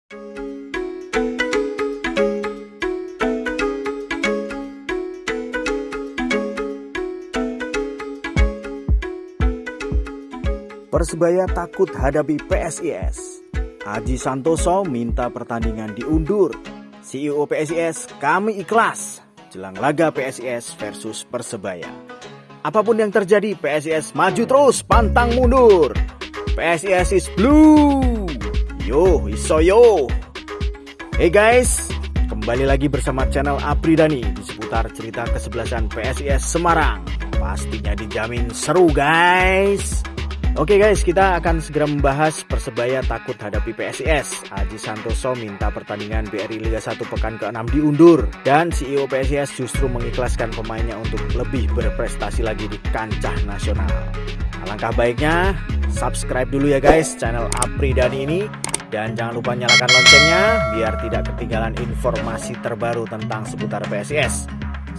Persebaya takut hadapi PSIS. Aji Santoso minta pertandingan diundur. CEO PSIS, kami ikhlas. Jelang laga PSIS versus Persebaya. Apapun yang terjadi, PSIS maju terus, pantang mundur. PSIS is blue. Yo, iso yo. Hey guys, kembali lagi bersama channel Apridani di seputar cerita kesebelasan PSIS Semarang. Pastinya dijamin seru guys. Oke guys, kita akan segera membahas Persebaya takut hadapi PSIS. Aji Santoso minta pertandingan BRI Liga 1 pekan ke-6 diundur. Dan CEO PSIS justru mengikhlaskan pemainnya untuk lebih berprestasi lagi di kancah nasional. Alangkah baiknya, subscribe dulu ya guys channel Apridani ini. Dan jangan lupa nyalakan loncengnya biar tidak ketinggalan informasi terbaru tentang seputar PSIS.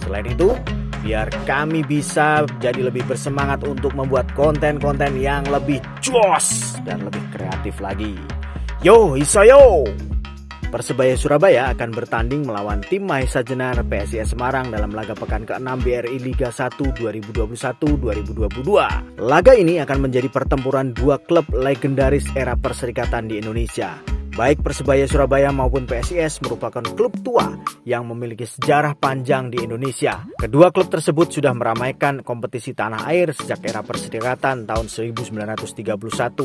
Selain itu, biar kami bisa jadi lebih bersemangat untuk membuat konten-konten yang lebih jos dan lebih kreatif lagi. Yo, iso yo! Persebaya Surabaya akan bertanding melawan tim Mahesa Jenar PSIS Semarang dalam laga pekan ke-6 BRI Liga 1 2021-2022. Laga ini akan menjadi pertempuran dua klub legendaris era perserikatan di Indonesia. Baik Persebaya Surabaya maupun PSIS merupakan klub tua yang memiliki sejarah panjang di Indonesia. Kedua klub tersebut sudah meramaikan kompetisi tanah air sejak era perserikatan tahun 1931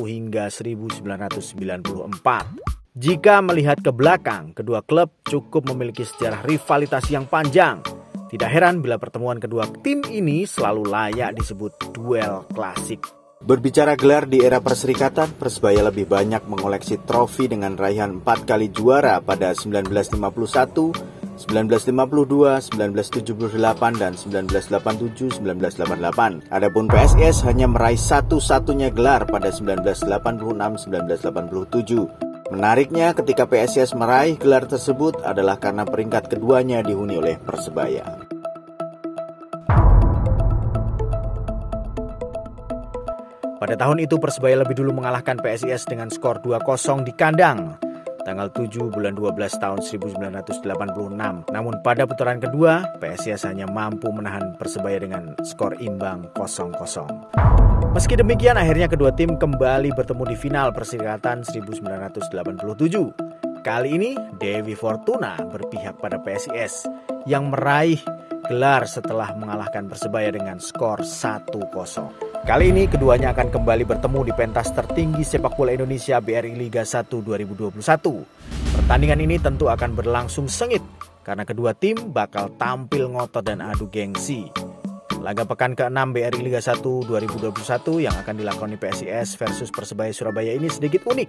hingga 1994. Jika melihat ke belakang, kedua klub cukup memiliki sejarah rivalitas yang panjang. Tidak heran bila pertemuan kedua tim ini selalu layak disebut duel klasik. Berbicara gelar di era perserikatan, Persebaya lebih banyak mengoleksi trofi dengan raihan 4 kali juara pada 1951, 1952, 1978, dan 1987-1988. Adapun PSIS hanya meraih satu-satunya gelar pada 1986-1987. Menariknya, ketika PSIS meraih gelar tersebut adalah karena peringkat keduanya dihuni oleh Persebaya. Pada tahun itu Persebaya lebih dulu mengalahkan PSIS dengan skor 2-0 di kandang tanggal 7 bulan 12 tahun 1986. Namun pada putaran kedua PSIS hanya mampu menahan Persebaya dengan skor imbang 0-0. Meski demikian akhirnya kedua tim kembali bertemu di final Perserikatan 1987. Kali ini Dewi Fortuna berpihak pada PSIS yang meraih gelar setelah mengalahkan Persebaya dengan skor 1-0. Kali ini keduanya akan kembali bertemu di pentas tertinggi sepak bola Indonesia BRI Liga 1 2021. Pertandingan ini tentu akan berlangsung sengit karena kedua tim bakal tampil ngotot dan adu gengsi. Laga pekan ke-6 BRI Liga 1 2021 yang akan dilakoni PSIS versus Persebaya Surabaya ini sedikit unik.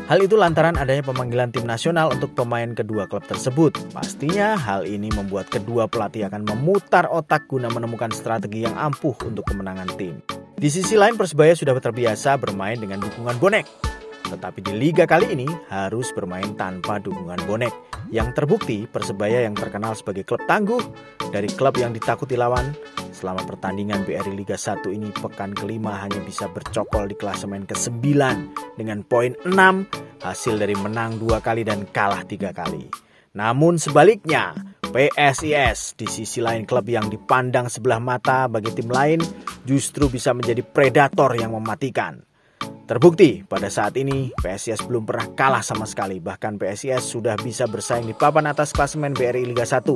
Hal itu lantaran adanya pemanggilan tim nasional untuk pemain kedua klub tersebut. Pastinya hal ini membuat kedua pelatih akan memutar otak guna menemukan strategi yang ampuh untuk kemenangan tim. Di sisi lain Persebaya sudah terbiasa bermain dengan dukungan bonek. Tetapi di liga kali ini harus bermain tanpa dukungan bonek. Yang terbukti Persebaya yang terkenal sebagai klub tangguh dari klub yang ditakuti lawan selama pertandingan BRI Liga 1 ini pekan kelima hanya bisa bercokol di klasemen ke-9 dengan poin 6 hasil dari menang 2 kali dan kalah 3 kali. Namun sebaliknya PSIS di sisi lain klub yang dipandang sebelah mata bagi tim lain justru bisa menjadi predator yang mematikan. Terbukti pada saat ini PSIS belum pernah kalah sama sekali. Bahkan PSIS sudah bisa bersaing di papan atas klasemen BRI Liga 1.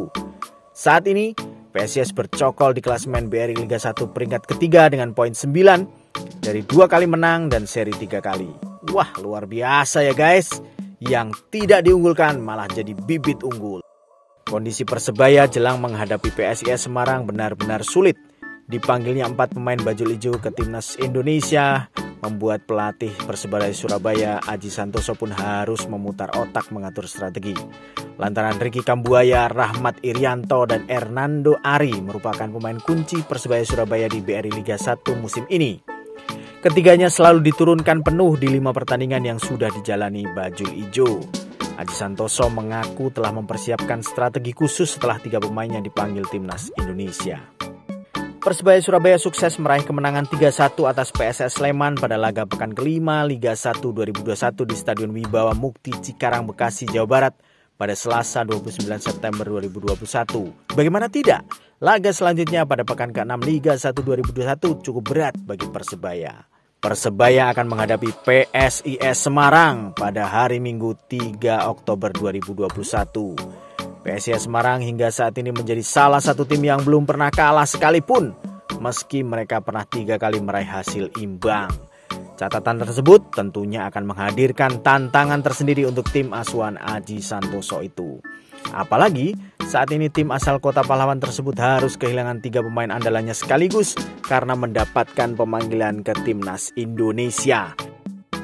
Saat ini PSIS bercokol di klasemen BRI Liga 1 peringkat ketiga dengan poin 9 dari 2 kali menang dan seri 3 kali. Wah luar biasa ya guys. Yang tidak diunggulkan malah jadi bibit unggul. Kondisi Persebaya jelang menghadapi PSIS Semarang benar-benar sulit. Dipanggilnya 4 pemain bajul ijo ke timnas Indonesia membuat pelatih Persebaya Surabaya Aji Santoso pun harus memutar otak mengatur strategi. Lantaran Ricky Kambuaya, Rahmat Irianto, dan Hernando Ari merupakan pemain kunci Persebaya Surabaya di BRI Liga 1 musim ini. Ketiganya selalu diturunkan penuh di 5 pertandingan yang sudah dijalani bajul ijo. Aji Santoso mengaku telah mempersiapkan strategi khusus setelah 3 pemainnya dipanggil timnas Indonesia. Persebaya Surabaya sukses meraih kemenangan 3-1 atas PSS Sleman pada laga pekan kelima Liga 1 2021 di Stadion Wibawa Mukti Cikarang, Bekasi, Jawa Barat pada Selasa 29 September 2021. Bagaimana tidak? Laga selanjutnya pada pekan ke-6 Liga 1 2021 cukup berat bagi Persebaya. Persebaya akan menghadapi PSIS Semarang pada hari Minggu 3 Oktober 2021. PSIS Semarang hingga saat ini menjadi salah satu tim yang belum pernah kalah sekalipun, meski mereka pernah 3 kali meraih hasil imbang. Catatan tersebut tentunya akan menghadirkan tantangan tersendiri untuk tim asuhan Aji Santoso itu. Apalagi saat ini tim asal Kota Pahlawan tersebut harus kehilangan 3 pemain andalannya sekaligus karena mendapatkan pemanggilan ke Timnas Indonesia.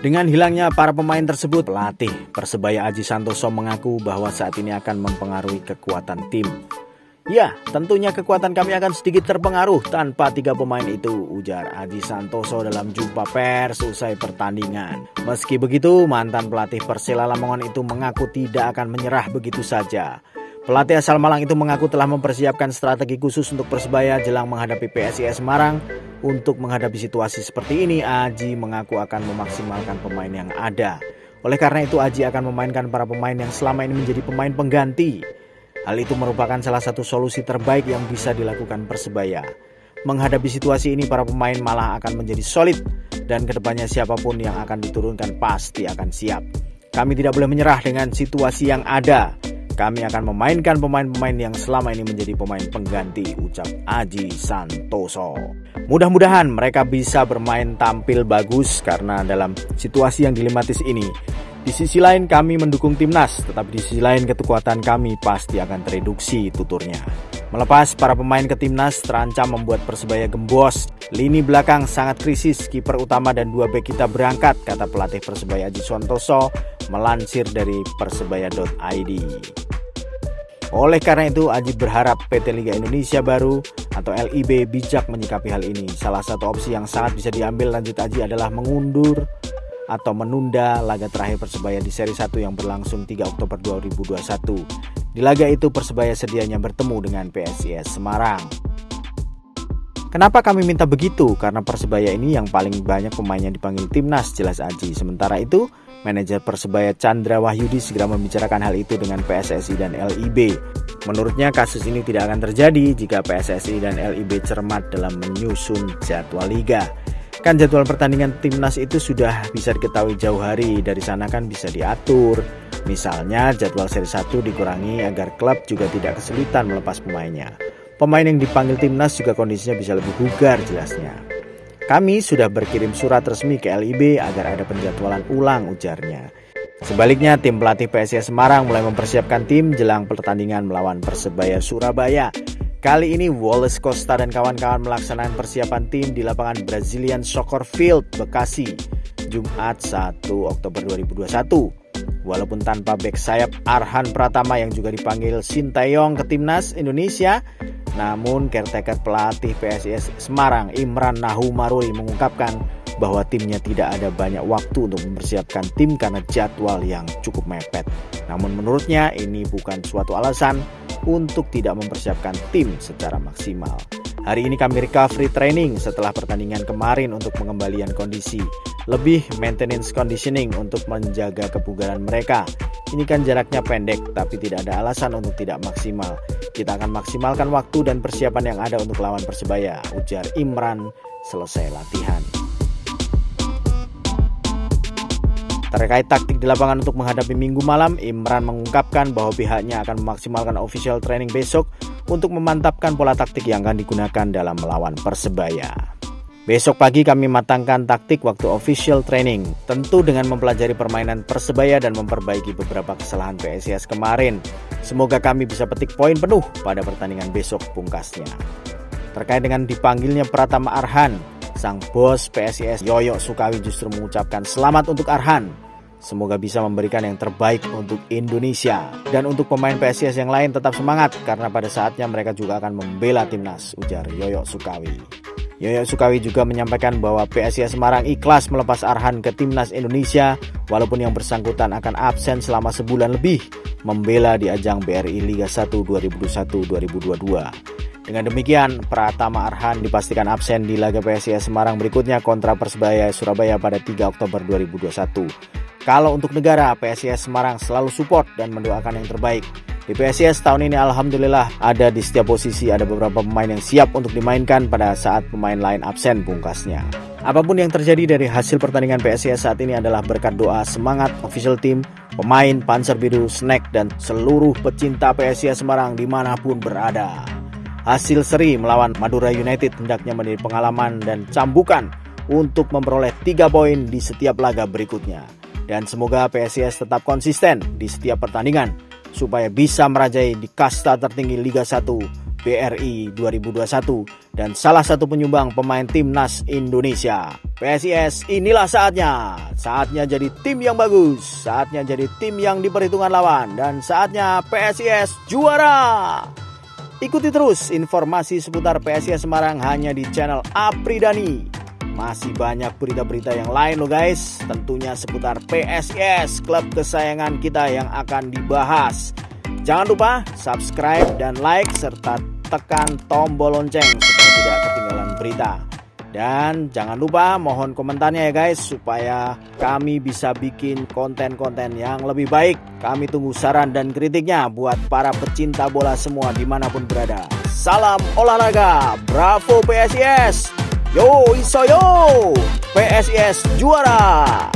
Dengan hilangnya para pemain tersebut, pelatih Persebaya Aji Santoso mengaku bahwa saat ini akan mempengaruhi kekuatan tim. Ya, tentunya kekuatan kami akan sedikit terpengaruh tanpa 3 pemain itu, ujar Aji Santoso dalam jumpa pers usai pertandingan. Meski begitu, mantan pelatih Persela Lamongan itu mengaku tidak akan menyerah begitu saja. Pelatih asal Malang itu mengaku telah mempersiapkan strategi khusus untuk Persebaya jelang menghadapi PSIS Semarang. Untuk menghadapi situasi seperti ini, Aji mengaku akan memaksimalkan pemain yang ada. Oleh karena itu, Aji akan memainkan para pemain yang selama ini menjadi pemain pengganti. Hal itu merupakan salah satu solusi terbaik yang bisa dilakukan Persebaya. Menghadapi situasi ini, para pemain malah akan menjadi solid dan kedepannya siapapun yang akan diturunkan pasti akan siap. Kami tidak boleh menyerah dengan situasi yang ada. Kami akan memainkan pemain-pemain yang selama ini menjadi pemain pengganti, ucap Aji Santoso. Mudah-mudahan mereka bisa bermain tampil bagus karena dalam situasi yang dilematis ini. Di sisi lain kami mendukung timnas, tetapi di sisi lain kekuatan kami pasti akan tereduksi, tuturnya. Melepas para pemain ke timnas terancam membuat Persebaya gembos. Lini belakang sangat krisis, kiper utama dan 2 bek kita berangkat, kata pelatih Persebaya Aji Santoso melansir dari persebaya.id. Oleh karena itu, Aji berharap PT Liga Indonesia Baru atau LIB bijak menyikapi hal ini. Salah satu opsi yang sangat bisa diambil, lanjut Aji, adalah mengundur atau menunda laga terakhir Persebaya di seri 1 yang berlangsung 3 Oktober 2021. Di laga itu Persebaya sedianya bertemu dengan PSIS Semarang. Kenapa kami minta begitu? Karena Persebaya ini yang paling banyak pemainnya dipanggil timnas, jelas Aji. Sementara itu, manajer Persebaya Chandra Wahyudi segera membicarakan hal itu dengan PSSI dan LIB. Menurutnya kasus ini tidak akan terjadi jika PSSI dan LIB cermat dalam menyusun jadwal liga. Kan jadwal pertandingan timnas itu sudah bisa diketahui jauh hari, dari sana kan bisa diatur. Misalnya jadwal seri 1 dikurangi agar klub juga tidak kesulitan melepas pemainnya. Pemain yang dipanggil timnas juga kondisinya bisa lebih bugar, jelasnya. Kami sudah berkirim surat resmi ke LIB agar ada penjadwalan ulang, ujarnya. Sebaliknya, tim pelatih PSIS Semarang mulai mempersiapkan tim jelang pertandingan melawan Persebaya Surabaya. Kali ini Wallace Costa dan kawan-kawan melaksanakan persiapan tim di lapangan Brazilian Soccer Field, Bekasi, Jumat 1 Oktober 2021. Walaupun tanpa bek sayap Arhan Pratama yang juga dipanggil Sinteyong ke timnas Indonesia, namun caretaker pelatih PSIS Semarang Imran Nahumaruli mengungkapkan bahwa timnya tidak ada banyak waktu untuk mempersiapkan tim karena jadwal yang cukup mepet. Namun menurutnya ini bukan suatu alasan untuk tidak mempersiapkan tim secara maksimal. Hari ini kami recovery training setelah pertandingan kemarin untuk pengembalian kondisi. Lebih maintenance conditioning untuk menjaga kebugaran mereka. Ini kan jaraknya pendek, tapi tidak ada alasan untuk tidak maksimal. Kita akan maksimalkan waktu dan persiapan yang ada untuk lawan Persebaya, ujar Imran selesai latihan. Terkait taktik di lapangan untuk menghadapi Minggu malam, Imran mengungkapkan bahwa pihaknya akan memaksimalkan official training besok untuk memantapkan pola taktik yang akan digunakan dalam melawan Persebaya. Besok pagi kami matangkan taktik waktu official training, tentu dengan mempelajari permainan Persebaya dan memperbaiki beberapa kesalahan PSIS kemarin. Semoga kami bisa petik poin penuh pada pertandingan besok, pungkasnya. Terkait dengan dipanggilnya Pratama Arhan, sang bos PSIS Yoyo Sukawi justru mengucapkan selamat untuk Arhan. Semoga bisa memberikan yang terbaik untuk Indonesia. Dan untuk pemain PSIS yang lain tetap semangat karena pada saatnya mereka juga akan membela timnas, ujar Yoyo Sukawi. Yoyo Sukawi juga menyampaikan bahwa PSIS Semarang ikhlas melepas Arhan ke timnas Indonesia walaupun yang bersangkutan akan absen selama sebulan lebih membela di ajang BRI Liga 1 2021-2022. Dengan demikian, Pratama Arhan dipastikan absen di laga PSIS Semarang berikutnya kontra Persebaya Surabaya pada 3 Oktober 2021. Kalau untuk negara, PSIS Semarang selalu support dan mendoakan yang terbaik. Di PSIS tahun ini alhamdulillah ada di setiap posisi ada beberapa pemain yang siap untuk dimainkan pada saat pemain lain absen, pungkasnya. Apapun yang terjadi dari hasil pertandingan PSIS saat ini adalah berkat doa semangat official team, pemain Panser Biru, Snack, dan seluruh pecinta PSIS Semarang dimanapun berada. Hasil seri melawan Madura United hendaknya menjadi pengalaman dan cambukan untuk memperoleh 3 poin di setiap laga berikutnya. Dan semoga PSIS tetap konsisten di setiap pertandingan supaya bisa merajai di kasta tertinggi Liga 1 BRI 2021 dan salah satu penyumbang pemain timnas Indonesia. PSIS, inilah saatnya jadi tim yang bagus, saatnya jadi tim yang diperhitungkan lawan, dan saatnya PSIS juara. Ikuti terus informasi seputar PSIS Semarang hanya di channel Apridani. Masih banyak berita-berita yang lain loh guys, tentunya seputar PSIS, klub kesayangan kita yang akan dibahas. Jangan lupa subscribe dan like serta tekan tombol lonceng supaya tidak ketinggalan berita. Dan jangan lupa mohon komentarnya ya guys, supaya kami bisa bikin konten-konten yang lebih baik. Kami tunggu saran dan kritiknya buat para pecinta bola semua dimanapun berada. Salam olahraga, bravo PSIS. Yo iso yo, PSIS juara.